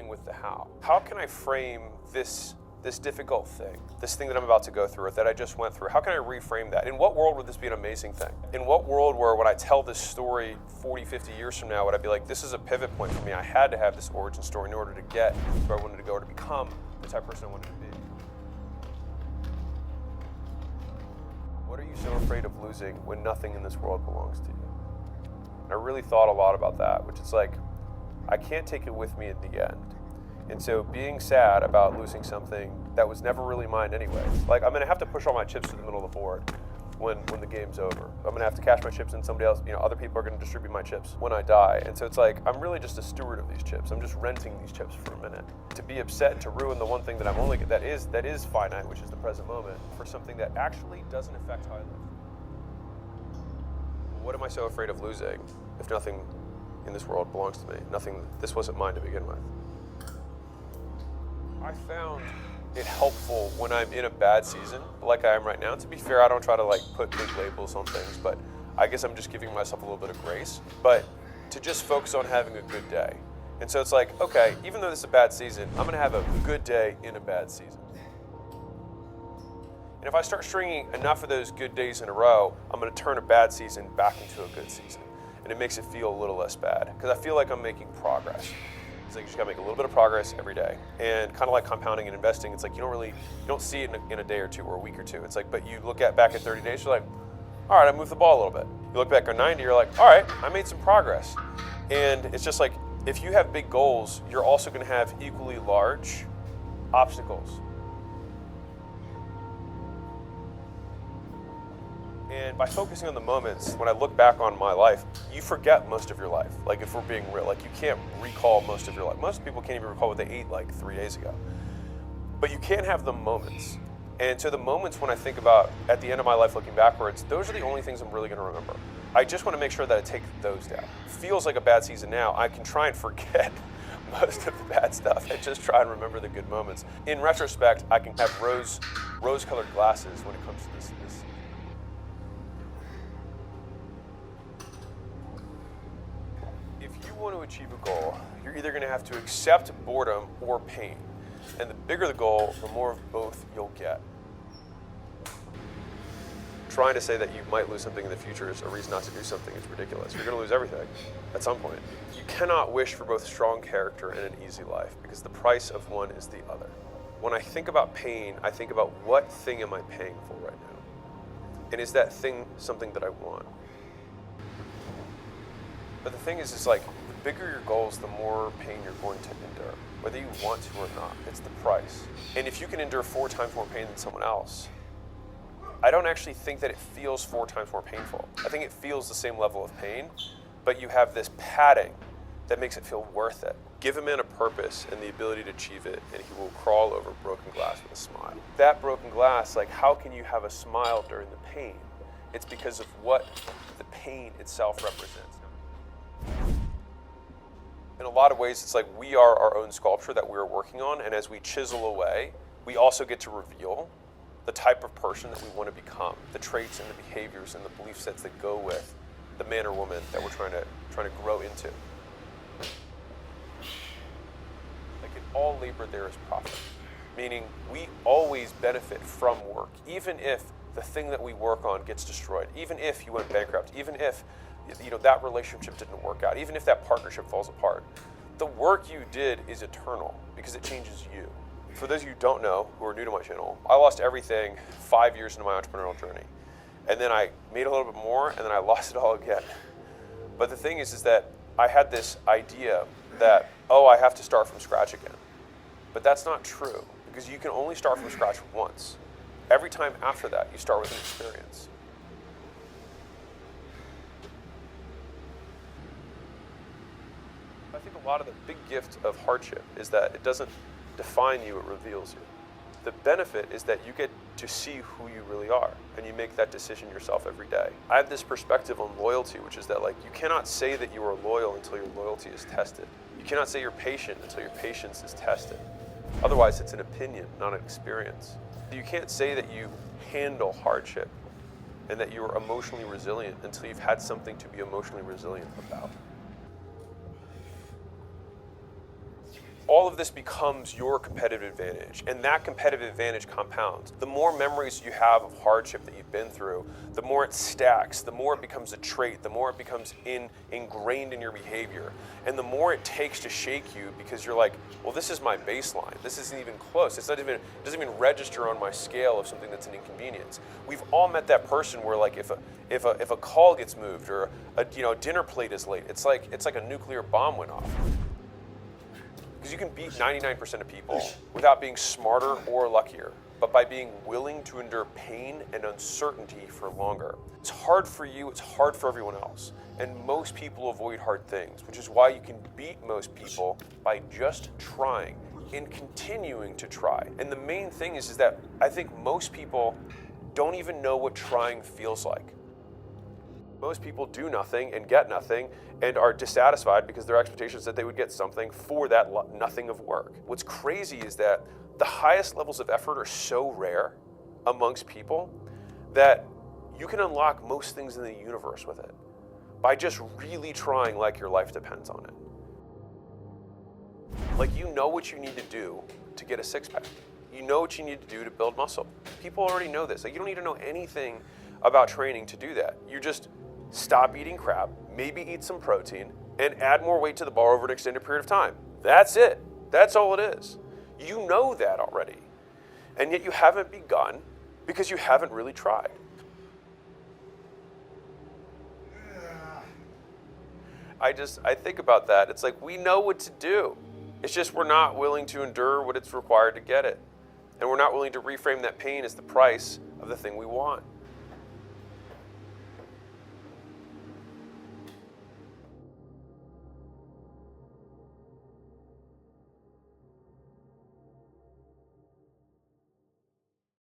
dealing with the how. How can I frame this difficult thing, this thing that I'm about to go through, or that I just went through? How can I reframe that? In what world would this be an amazing thing? In what world where when I tell this story 40, 50 years from now, would I be like, this is a pivot point for me. I had to have this origin story in order to get where I wanted to go, or to become the type of person I wanted to be. What are you so afraid of losing when nothing in this world belongs to you? And I really thought a lot about that, which is like, I can't take it with me in the end. And so being sad about losing something that was never really mine anyways, like I'm gonna have to push all my chips to the middle of the board when the game's over. I'm gonna have to cash my chips in, somebody else, other people are gonna distribute my chips when I die. And so it's like, I'm really just a steward of these chips. I'm just renting these chips for a minute. To be upset and to ruin the one thing that that is finite, which is the present moment, for something that actually doesn't affect how I live. What am I so afraid of losing if nothing in this world belongs to me? This wasn't mine to begin with. I found it helpful when I'm in a bad season, like I am right now. To be fair, I don't try to put big labels on things, but I guess I'm just giving myself a little bit of grace. But to just focus on having a good day. And so it's like, okay, even though this is a bad season, I'm gonna have a good day in a bad season. And if I start stringing enough of those good days in a row, I'm gonna turn a bad season back into a good season. And it makes it feel a little less bad, because I feel like I'm making progress. It's like you just gotta make a little bit of progress every day. And kind of like compounding and investing, it's like you don't see it in a day or two or a week or two. It's like, but you look back at 30 days, you're like, all right, I moved the ball a little bit. You look back at 90, you're like, all right, I made some progress. And it's just like, if you have big goals, you're also gonna have equally large obstacles. And by focusing on the moments, when I look back on my life, you forget most of your life. Like if we're being real, you can't recall most of your life. Most people can't even recall what they ate 3 days ago. But you can have the moments. And so the moments when I think about at the end of my life looking backwards, those are the only things I'm really gonna remember. I just wanna make sure that I take those down. Feels like a bad season now. I can try and forget most of the bad stuff and just try and remember the good moments. In retrospect, I can have rose-colored glasses when it comes to this. If you want to achieve a goal, you're either going to have to accept boredom or pain. And the bigger the goal, the more of both you'll get. Trying to say that you might lose something in the future is a reason not to do something. It's ridiculous. You're going to lose everything at some point. You cannot wish for both strong character and an easy life, because the price of one is the other. When I think about pain, I think about what thing am I paying for right now? And is that thing something that I want? But the thing is the bigger your goals, the more pain you're going to endure, whether you want to or not. It's the price. And if you can endure 4 times more pain than someone else, I don't actually think that it feels 4 times more painful. I think it feels the same level of pain, but you have this padding that makes it feel worth it. Give a man a purpose and the ability to achieve it, and he will crawl over broken glass with a smile. That broken glass, how can you have a smile during the pain? It's because of what the pain itself represents. In a lot of ways, it's like we are our own sculpture that we're working on, and as we chisel away, we also get to reveal the type of person that we want to become, the traits and the behaviors and the belief sets that go with the man or woman that we're trying to grow into. All labor there is profit, meaning we always benefit from work, even if the thing that we work on gets destroyed, even if you went bankrupt, even if that relationship didn't work out, even if that partnership falls apart. The work you did is eternal because it changes you. For those of you who don't know, who are new to my channel, I lost everything 5 years into my entrepreneurial journey. And then I made a little bit more, and then I lost it all again. But the thing is that I had this idea that, I have to start from scratch again. But that's not true, because you can only start from scratch once. Every time after that, you start with an experience. I think a lot of the big gift of hardship is that it doesn't define you, it reveals you. The benefit is that you get to see who you really are, and you make that decision yourself every day. I have this perspective on loyalty, which is that you cannot say that you are loyal until your loyalty is tested. You cannot say you're patient until your patience is tested. Otherwise, it's an opinion, not an experience. You can't say that you handle hardship and that you are emotionally resilient until you've had something to be emotionally resilient about. all of this becomes your competitive advantage, and that competitive advantage compounds. The more memories you have of hardship that you've been through, the more it stacks, the more it becomes a trait, the more it becomes ingrained in your behavior, and the more it takes to shake you because you're like, well, this is my baseline. This isn't even close. It doesn't even register on my scale of something that's an inconvenience. We've all met that person where, like, if a call gets moved or a dinner plate is late, it's like a nuclear bomb went off. Because you can beat 99% of people without being smarter or luckier, but by being willing to endure pain and uncertainty for longer. It's hard for you, it's hard for everyone else. And most people avoid hard things, which is why you can beat most people by just trying and continuing to try. And the main thing is that I think most people don't even know what trying feels like. Most people do nothing and get nothing and are dissatisfied because their expectations that they would get something for that nothing of work. What's crazy is that the highest levels of effort are so rare amongst people that you can unlock most things in the universe with it by just really trying like your life depends on it. Like, you know what you need to do to get a six-pack. You know what you need to do to build muscle. People already know this. Like, you don't need to know anything about training to do that. You just stop eating crap, maybe eat some protein, and add more weight to the bar over an extended period of time. That's it. That's all it is. You know that already. And yet you haven't begun because you haven't really tried. I think about that. It's like, we know what to do. It's just we're not willing to endure what it's required to get it. And we're not willing to reframe that pain as the price of the thing we want.